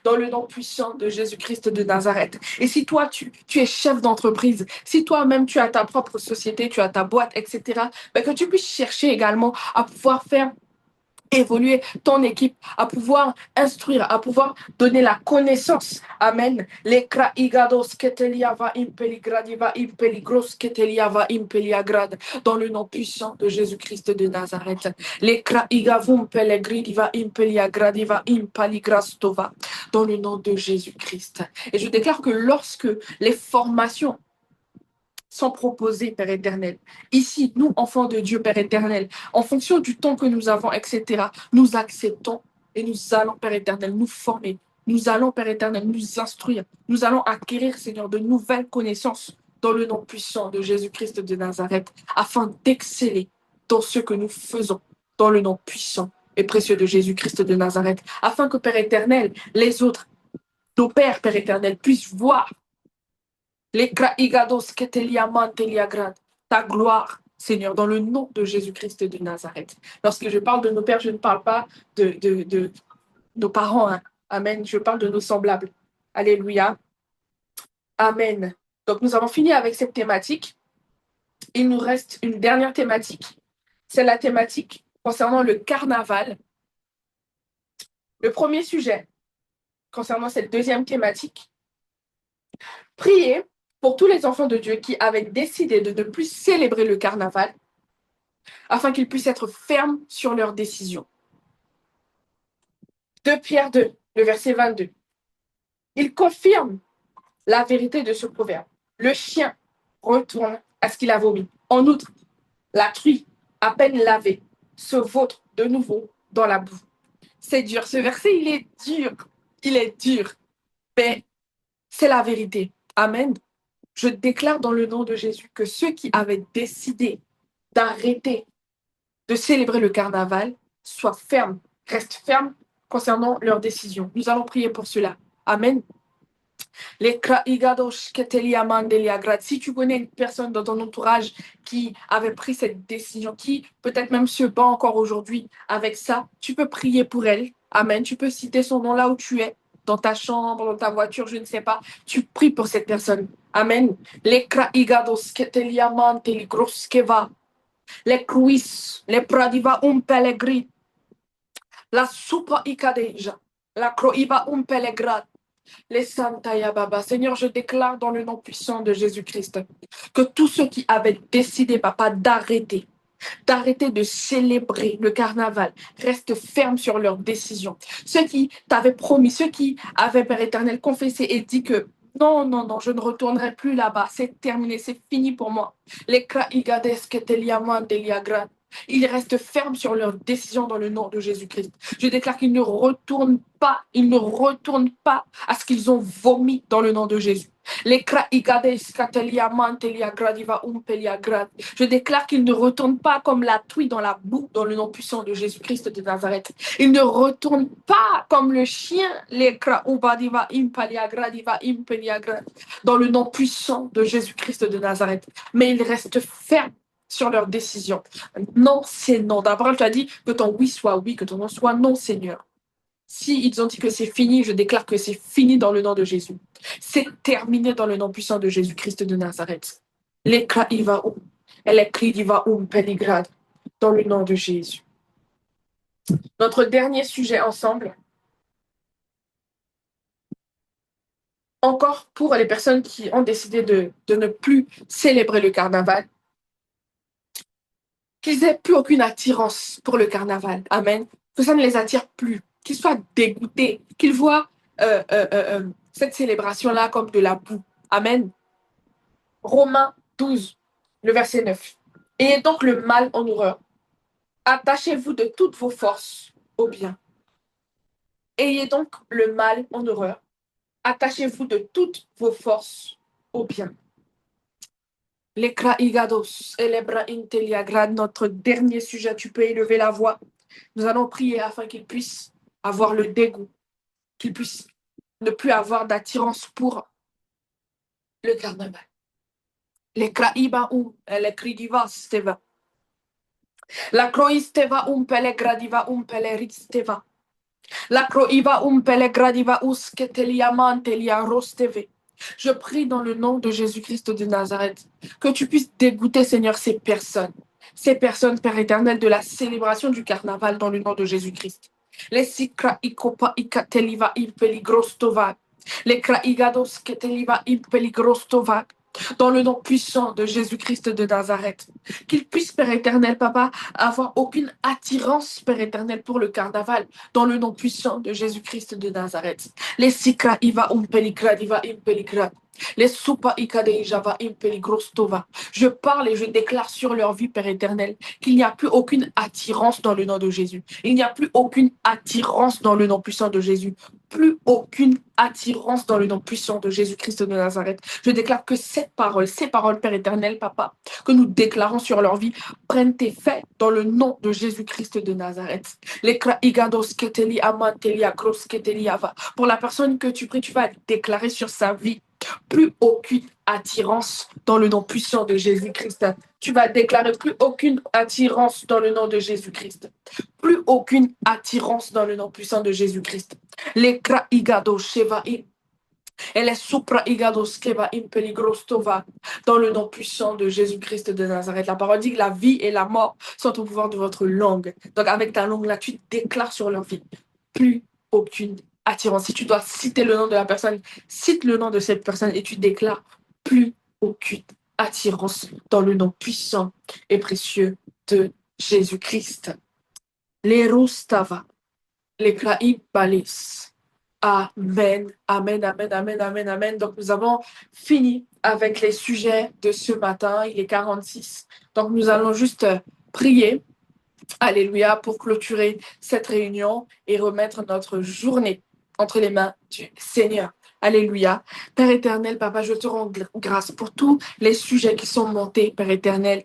dans le nom puissant de Jésus-Christ de Nazareth. Et si toi, tu es chef d'entreprise, si toi-même tu as ta propre société, tu as ta boîte, etc., ben que tu puisses chercher également à pouvoir faire évoluer ton équipe, à pouvoir instruire, à pouvoir donner la connaissance. Amen. Les kraigados keteliava impeligradiva impeligros keteliava impeliagrad, dans le nom puissant de Jésus-Christ de Nazareth. Les kraigavum pelegridiva impeliagradiva impaligrastova, dans le nom de Jésus-Christ. Et je déclare que lorsque les formations sont proposées, Père éternel. Ici, nous, enfants de Dieu, Père éternel, en fonction du temps que nous avons, etc., nous acceptons et nous allons, Père éternel, nous former. Nous allons, Père éternel, nous instruire. Nous allons acquérir, Seigneur, de nouvelles connaissances dans le nom puissant de Jésus-Christ de Nazareth, afin d'exceller dans ce que nous faisons, dans le nom puissant et précieux de Jésus-Christ de Nazareth, afin que, Père éternel, les autres, nos pères, Père éternel, puissent voir les kraigados keteliamanteliagrad, ta gloire, Seigneur, dans le nom de Jésus-Christ de Nazareth. Lorsque je parle de nos pères, je ne parle pas de nos parents. Hein. Amen. Je parle de nos semblables. Alléluia. Amen. Donc, nous avons fini avec cette thématique. Il nous reste une dernière thématique. C'est la thématique concernant le carnaval. Le premier sujet concernant cette deuxième thématique, priez pour tous les enfants de Dieu qui avaient décidé de ne plus célébrer le carnaval, afin qu'ils puissent être fermes sur leurs décisions. 2 Pierre 2, le verset 22. Il confirme la vérité de ce proverbe. Le chien retourne à ce qu'il a vomi. En outre, la truie, à peine lavée, se vautre de nouveau dans la boue. C'est dur. Ce verset, il est dur. Il est dur. Mais c'est la vérité. Amen. Je déclare dans le nom de Jésus que ceux qui avaient décidé d'arrêter de célébrer le carnaval soient fermes, restent fermes concernant leurs décisions. Nous allons prier pour cela. Amen. Si tu connais une personne dans ton entourage qui avait pris cette décision, qui peut-être même se bat encore aujourd'hui avec ça, tu peux prier pour elle. Amen. Tu peux citer son nom là où tu es, dans ta chambre, dans ta voiture, je ne sais pas. Tu pries pour cette personne. Amen. Les les cruis, les pradiva pellegri, la supa ikadeja, la croiva pellegrat, les Santaya Baba. Seigneur, je déclare dans le nom puissant de Jésus-Christ que tous ceux qui avaient décidé, papa, d'arrêter de célébrer le carnaval, restent fermes sur leurs décisions. Ceux qui t'avaient promis, ceux qui avaient, Père éternel, confessé et dit que non, non, non, je ne retournerai plus là-bas, c'est terminé, c'est fini pour moi. Les kraigades keteliaman deliagrad. Ils restent fermes sur leurs décisions dans le nom de Jésus-Christ. Je déclare qu'ils ne retournent pas, ils ne retournent pas à ce qu'ils ont vomi dans le nom de Jésus. Les kraigades keteliaman deliagradiva umpeliagrad. Je déclare qu'ils ne retournent pas comme la truie dans la boue dans le nom puissant de Jésus-Christ de Nazareth. Ils ne retournent pas comme le chien, les kraubadiva impaliagradiva impeliagrad, dans le nom puissant de Jésus-Christ de Nazareth. Mais ils restent fermes sur leurs décisions. Non, c'est non. D'abord, tu as dit que ton oui soit oui, que ton non soit non, Seigneur. Si ils ont dit que c'est fini, je déclare que c'est fini dans le nom de Jésus. C'est terminé dans le nom puissant de Jésus-Christ de Nazareth. Les kraivaum, les kridivaum peligrad, dans le nom de Jésus. Notre dernier sujet ensemble, encore pour les personnes qui ont décidé de ne plus célébrer le carnaval, qu'ils n'aient plus aucune attirance pour le carnaval. Amen. Que ça ne les attire plus. Qu'ils soient dégoûtés. Qu'ils voient cette célébration-là comme de la boue. Amen. Romains 12, le verset 9. Ayez donc le mal en horreur. Attachez-vous de toutes vos forces au bien. Ayez donc le mal en horreur. Attachez-vous de toutes vos forces au bien. Les kraigados et les brainteliagrad, notre dernier sujet, tu peux élever la voix. Nous allons prier afin qu'ils puissent avoir le dégoût, qu'ils puissent ne plus avoir d'attirance pour le carnaval. Les kraiba les kridivas steva. La croisteva pele gradiva pele ritsteva. La croiva umpele gradiva usketelia mantelia rosteve. Je prie dans le nom de Jésus-Christ de Nazareth que tu puisses dégoûter, Seigneur, ces personnes, Père éternel, de la célébration du carnaval dans le nom de Jésus-Christ. Les sikra ikopa ikateliva impeligrostova. Les kraigados keteliva impeligrostova. Dans le nom puissant de Jésus-Christ de Nazareth. Qu'ils puissent, Père éternel, Papa, avoir aucune attirance, Père éternel, pour le carnaval, dans le nom puissant de Jésus-Christ de Nazareth. Les Sika Iva Umpeligra Diva Impeligra. Les Supa Ikade Java Impeligrostova. Je parle et je déclare sur leur vie, Père éternel, qu'il n'y a plus aucune attirance dans le nom de Jésus. Il n'y a plus aucune attirance dans le nom puissant de Jésus. Plus aucune attirance dans le nom puissant de Jésus-Christ de Nazareth. Je déclare que ces paroles, Père éternel, Papa, que nous déclarons sur leur vie, prennent effet dans le nom de Jésus-Christ de Nazareth. Pour la personne que tu pries, tu vas déclarer sur sa vie plus aucune attirance dans le nom puissant de Jésus-Christ. Tu vas déclarer plus aucune attirance dans le nom de Jésus-Christ. Plus aucune attirance dans le nom puissant de Jésus-Christ. Les kraigado sheva et les supra igados keva impeligrostova dans le nom puissant de Jésus-Christ de Nazareth. La parole dit que la vie et la mort sont au pouvoir de votre langue. Donc avec ta langue là, tu déclares sur leur vie plus aucune attirance. Si tu dois citer le nom de la personne, cite le nom de cette personne et tu déclares plus aucune attirance dans le nom puissant et précieux de Jésus-Christ. Les roustava, les kraïbalis. Amen, amen, amen, amen, amen, amen. Donc, nous avons fini avec les sujets de ce matin. Il est 46. Donc, nous allons juste prier, alléluia, pour clôturer cette réunion et remettre notre journée entre les mains du Seigneur. Alléluia. Père éternel, Papa, je te rends grâce pour tous les sujets qui sont montés, Père éternel,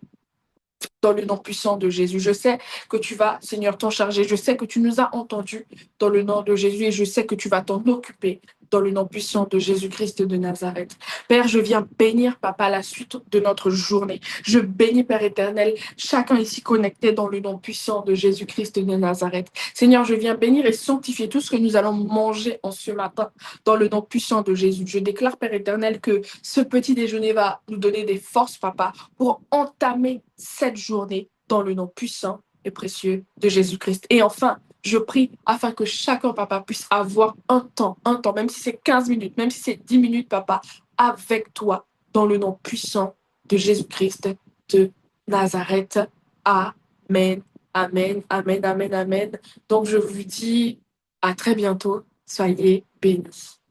dans le nom puissant de Jésus. Je sais que tu vas, Seigneur, t'en charger. Je sais que tu nous as entendus dans le nom de Jésus et je sais que tu vas t'en occuper dans le nom puissant de Jésus-Christ de Nazareth. Père, je viens bénir, Papa, la suite de notre journée. Je bénis, Père éternel, chacun ici connecté dans le nom puissant de Jésus-Christ de Nazareth. Seigneur, je viens bénir et sanctifier tout ce que nous allons manger en ce matin dans le nom puissant de Jésus. Je déclare, Père éternel, que ce petit déjeuner va nous donner des forces, Papa, pour entamer cette journée dans le nom puissant et précieux de Jésus-Christ. Et enfin, je prie afin que chacun, Papa, puisse avoir un temps, même si c'est 15 minutes, même si c'est 10 minutes, Papa, avec toi, dans le nom puissant de Jésus-Christ de Nazareth. Amen, amen, amen, amen, amen. Donc, je vous dis à très bientôt. Soyez bénis.